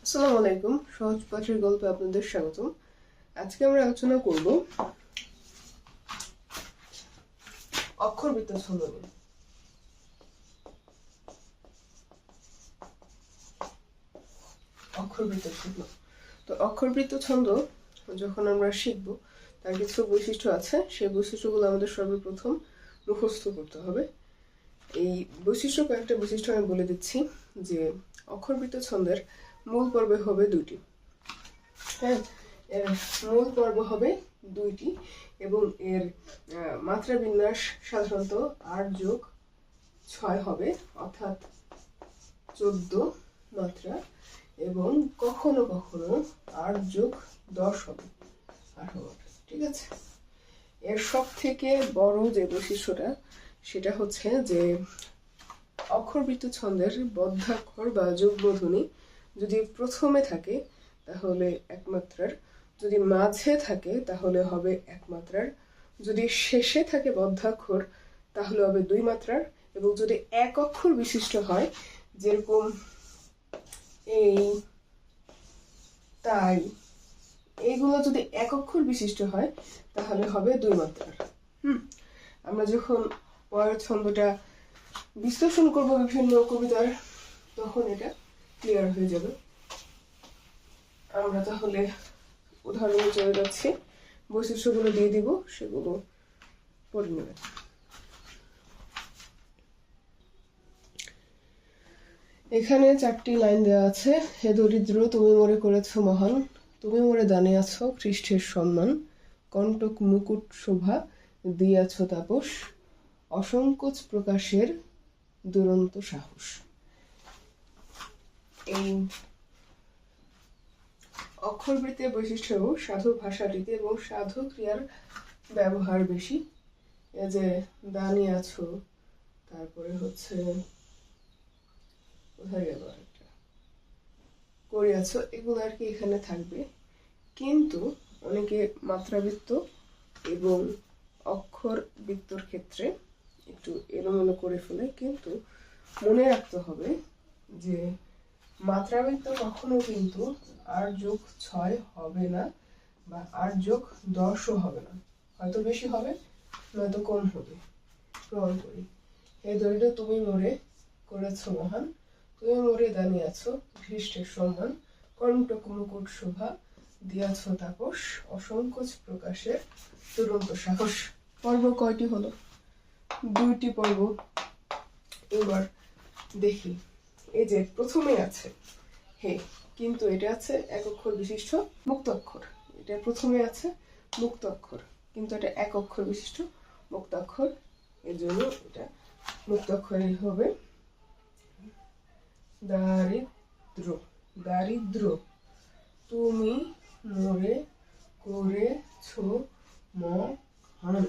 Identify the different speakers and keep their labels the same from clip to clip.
Speaker 1: আসসালামু আলাইকুম। সহজ পাঠের গল্পে আপনাদের স্বাগতম। আজকে আমরা আলোচনা করব অক্ষরবৃত্ত ছন্দ নিয়ে। অক্ষরবৃত্ত ছন্দ। তো অক্ষরবৃত্ত ছন্দ যখন আমরা শিখব তার কিছু বৈশিষ্ট্য আছে, সেই বৈশিষ্ট্যগুলো আমাদের সর্বপ্রথম মুখস্থ করতে হবে। এই কয়েকটা বৈশিষ্ট্য আমি বলে দিচ্ছি। যে অক্ষরবৃত্ত ছন্দের মূল পর্বে হবে দুইটি। হ্যাঁ, এর মূল পর্ব হবে দুইটি এবং এর মাত্রা বিন্যাস সাধারণত 8+6 হবে, অর্থাৎ 14 মাত্রা, এবং কখনো কখনো 8+10 হবে, 18। ঠিক আছে। এর সব থেকে বড় যে বৈশিষ্ট্যটা সেটা হচ্ছে যে অক্ষরবৃত্ত ছন্দের বদ্ধাক্ষর বা যুগ্মধ্বনি যদি প্রথমে থাকে তাহলে এক মাত্রার, যদি মাঝে থাকে তাহলে হবে এক মাত্রার, যদি শেষে থাকে বদ্ধাক্ষর তাহলে হবে 2 মাত্রার, এবং যদি এক অক্ষর বিশিষ্ট হয়, যেরকম এই, তাই, এইগুলো যদি এক অক্ষর বিশিষ্ট হয় তাহলে হবে 2 মাত্রার। আমরা যখন পরের ছন্দটা বিশ্লেষণ করবো বিভিন্ন কবিতার, তখন এটা ক্লিয়ার হয়ে যাবে। আমরা তাহলে উদাহরণে চলে যাচ্ছি, বৈশিষ্ট্যগুলো দিয়ে দিব, সেগুলো পড়ে নেবেন। এখানে 4টি লাইন দেওয়া আছে। হে দরিদ্র, তুমি মোরে করেছ মহান, তুমি মোরে দানে আছো খ্রিষ্টের সম্মান, কণ্টক মুকুট শোভা দিয়াছ তাপস, অসংকোচ প্রকাশের দুরন্ত সাহস। এই অক্ষরবৃত্তের বৈশিষ্ট্য সাধু ভাষাটিতে এবং সাধু ক্রিয়ার ব্যবহার বেশি। এই যে দানি আছো, তারপরে হচ্ছে কোথায় গেল একটা, করে আছো, এগুলো আর কি এখানে থাকবে। কিন্তু অনেকে মাত্রাবৃত্ত এবং অক্ষরবৃত্তর ক্ষেত্রে একটু এলোমেলো করে ফেলে, কিন্তু মনে রাখতে হবে যে মাত্রাবৃত্ত কখনো কিন্তু 8+6 হবে না, বা 8+10ও হবে না, হয়তো বেশি হবে নয়তো কম হবে। প্রমাণ করি। হে দরিদ্র, তুমি মোরে করেছ মহান, তুমি মোরে দাঁড়িয়ে আছো খ্রিষ্টের সম্মান, কণ্টক মুকুট শোভা দিয়াছ তাপস, অসংকোচ প্রকাশের দুরন্ত সাহস। পর্ব কয়টি হলো? 2টি পর্ব। এবার দেখি, এই যে প্রথমে আছে হে, কিন্তু এটা আছে এক অক্ষর বিশিষ্ট মুক্ত অক্ষর। এটা প্রথমে আছে মুক্ত অক্ষর, কিন্তু এটা এক অক্ষর বিশিষ্ট মুক্ত অক্ষর, এর জন্য এটা মুক্ত অক্ষরই হবে। দারিদ্র, দারিদ্র, তুমি মোরে করেছ মহান।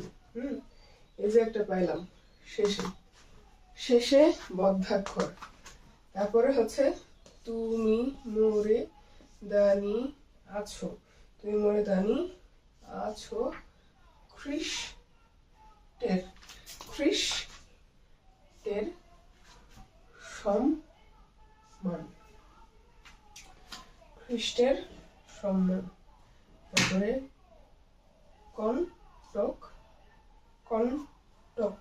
Speaker 1: এই যে একটা পাইলাম শেষে, শেষে বদ্ধাক্ষর। তারপরে হচ্ছে তুমি মোরে দানি আছো, তুমি মোরে দানি আছো খ্রিস্টের, খ্রিস্টের সম্মান, খ্রিস্টের সম্মান। তারপরে কণ্টক, কণ্টক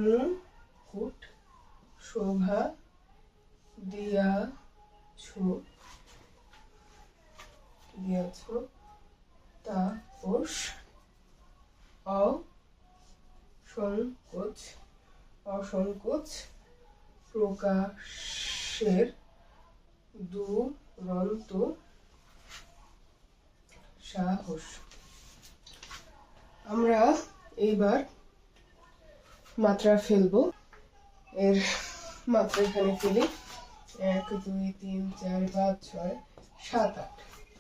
Speaker 1: মুকুট শোভা দিয়াছ, দিয়াছ তাপস, অসংকোচ, অসংকোচ প্রকাশের দুরন্ত সাহস। আমরা এইবার মাত্রা ফেলবো। এর মাত্রা এখানে ফেলি, 1 2 3 4 5 6 7 8,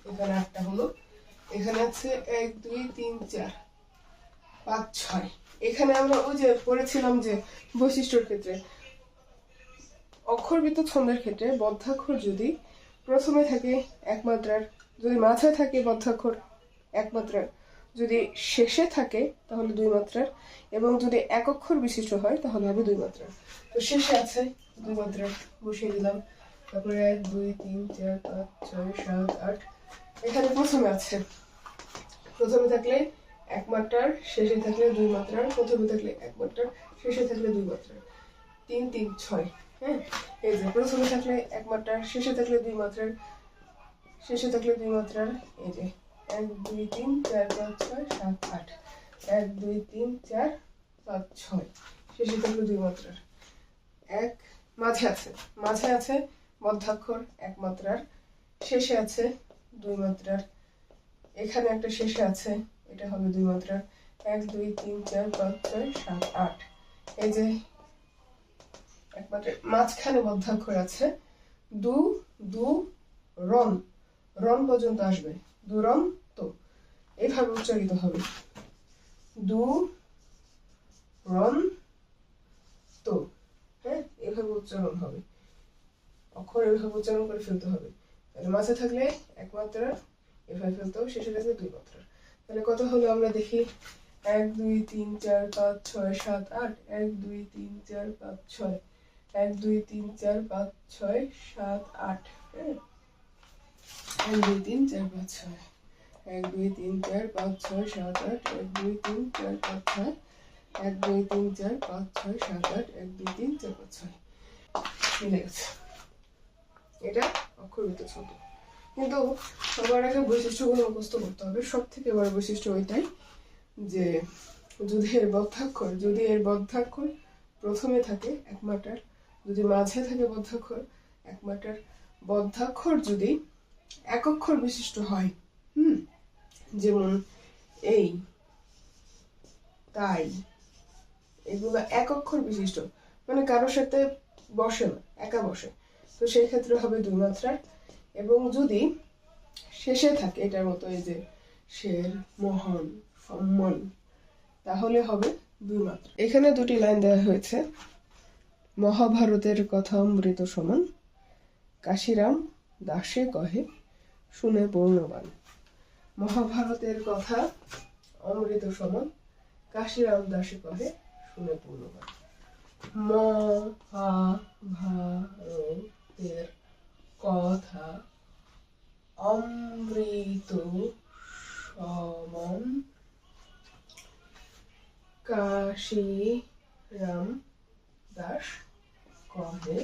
Speaker 1: এখানে 8টা হলো। এখানে আছে 1 2 3 4 5 6। এখানে আমরা ওই যে পড়েছিলাম যে বৈশিষ্ট্যর ক্ষেত্রে, অক্ষরবৃত্ত ছন্দের ক্ষেত্রে বদ্ধাক্ষর যদি প্রথমে থাকে এক মাত্রার, যদি মাথায় থাকে বদ্ধাক্ষর এক মাত্রার, যদি শেষে থাকে তাহলে 2 মাত্রার, এবং যদি এক অক্ষর বিশিষ্ট হয় তাহলে হবে 2 মাত্রার। তো শেষে আছে 2 মাত্রার, বসিয়ে দিলাম। তারপরে 1 2 3 4 5 6 7 8। এখানে প্রথমে আছে, প্রথমে থাকলে এক মাত্রার, শেষে থাকলে দুই মাত্রার, প্রথমে থাকলে এক মাত্রার, শেষে থাকলে দুই মাত্রার, 3 3 6। হ্যাঁ, এই যে প্রথমে থাকলে এক মাত্রার, শেষে থাকলে দুই মাত্রার, শেষে থাকলে দুই মাত্রার, এই যে 1 2 3 4 5 6 7 8, 1 2 3 4 5 6, শেষে থাকলে দুই মাত্রার। এক মাঝে আছে, মাঝে আছে মধ্যাক্ষর এক মাত্রার, শেষে আছে দুই মাত্রার, এখানে একটা শেষে আছে, এটা হবে দুই মাত্রার। 1 2 3 4 5 6 7 8, এই যে এক মাত্রার মাঝখানে মধ্যাক্ষর আছে দু দু রন, রন পর্যন্ত আসবে, দুরন তো, এইভাবে উচ্চারিত হবে, দু রন তো। হ্যাঁ, এভাবে উচ্চারণ হবে, অক্ষর এভাবে উচ্চারণ করে ফেলতে হবে। তাহলে মাঝে থাকলে এক মাত্রার এভাবে ফেলতে হবে, শেষে থাকলে দুই মাত্রার। তাহলে কত হলো আমরা দেখি, 1 2 3 4 5 6 7 8, 1 2 3 4 5 6, 1 2 3 4 5 6 7 8। হ্যাঁ, 1 2 3 4 5 6, 1 2 3 4 5 6 7 8, 1 2 3 4 5 6, 1 2 3 4 5 6 7 8, 1 2 3 4 5 6, মিলে গেছে। এটা অক্ষরবৃত্ত ছন্দ। কিন্তু সবার আগে বৈশিষ্ট্যগুলো মুখস্থ করতে হবে। সব থেকে বড় বৈশিষ্ট্য ওইটাই যে যদি এর বদ্ধাক্ষর প্রথমে থাকে এক মাত্রার, যদি মাঝে থাকে বদ্ধাক্ষর এক মাত্রার, বদ্ধাক্ষর যদি এক অক্ষর বিশিষ্ট হয়, যেমন এই, তাই, এগুলো এক অক্ষর বিশিষ্ট, মানে কারোর সাথে বসে না, একা বসে, তো সেই ক্ষেত্রে হবে দুই মাত্রার। এবং যদি শেষে থাকে এটার মতো, এই যে শের, মোহন, সম্মন, তাহলে হবে দুই মাত্রা। এখানে দুটি লাইন দেওয়া হয়েছে, মহাভারতের কথা অমৃত সমান, কাশিরাম দাসে কহে শুনে পূর্ণবান। মহাভারতের কথা অমৃত সমান, কাশিরাম দাসে কহে শুনে পূর্ণবান। মহাভারতের কথা অমৃত সমান, কাশিরাম দাস কহে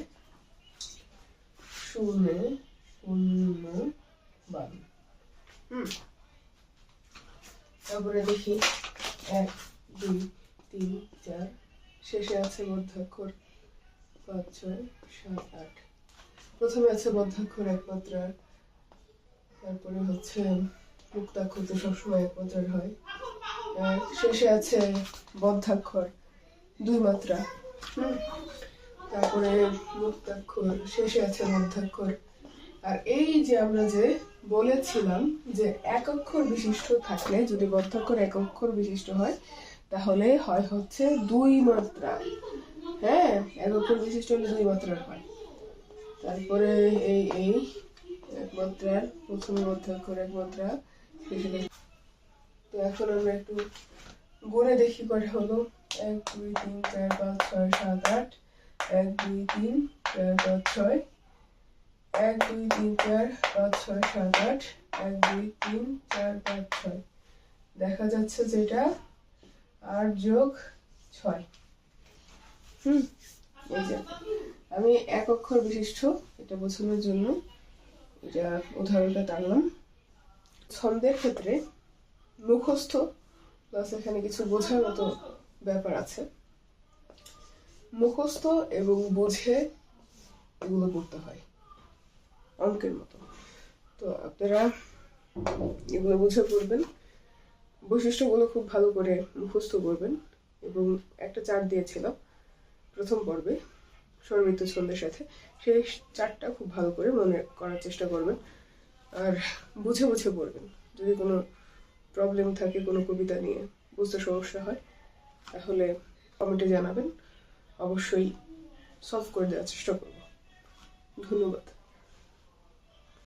Speaker 1: শুনে পূর্ণবান। তারপরে দেখি 1 2 3 4, শেষে আছে বদ্ধাক্ষর 5 6 7 8, প্রথমে আছে বদ্ধাক্ষর এক মাত্রার, তারপরে হচ্ছে মুক্তাক্ষর তো সবসময় এক মাত্রার হয়, শেষে আছে বদ্ধাক্ষর দুই মাত্রা, তারপরে মুক্তাক্ষর, শেষে আছে মধ্যাক্ষর। আর এই যে আমরা যে বলেছিলাম যে এক অক্ষর বিশিষ্ট থাকলে, যদি বদ্ধাক্ষর এক অক্ষর বিশিষ্ট হয় তাহলে হয় হচ্ছে দুই মাত্রা। হ্যাঁ, এক অক্ষর বিশিষ্ট হলে দুই মাত্রার হয়। তারপরে এই এক মাত্রার, প্রথমে মধ্যাক্ষর এক মাত্রা, তো এখন আমরা একটু গুণে দেখি কয়টা হলো। 1 2 3 4 5 6 7 8, 1 2 3 4 5 6, 1 2 3 4 5 6 7 8, 1 2 3 4 5 6, দেখা যাচ্ছে যেটা 8 যোগ 6। এই যে আমি এক অক্ষর বিশিষ্ট এটা বোঝানোর জন্য এটা উদাহরণটা টানলাম। ছন্দের ক্ষেত্রে মুখস্থ প্লাস এখানে কিছু বোঝার মতো ব্যাপার আছে, মুখস্থ এবং বুঝে এগুলো করতে হয় অঙ্কের মতো। তো আপনারা এগুলো বুঝে পড়বেন, বৈশিষ্ট্যগুলো খুব ভালো করে মুখস্থ করবেন, এবং একটা চার্ট দিয়েছিল প্রথম পর্বে স্বরবৃত্ত ছন্দের সাথে, সেই চার্টটা খুব ভালো করে মনে করার চেষ্টা করবেন আর বুঝে বুঝে পড়বেন। যদি কোনো প্রবলেম থাকে কোনো কবিতা নিয়ে, বুঝতে সমস্যা হয়, তাহলে কমেন্টে জানাবেন, অবশ্যই সলভ করে দেওয়ার চেষ্টা করব। ধন্যবাদ।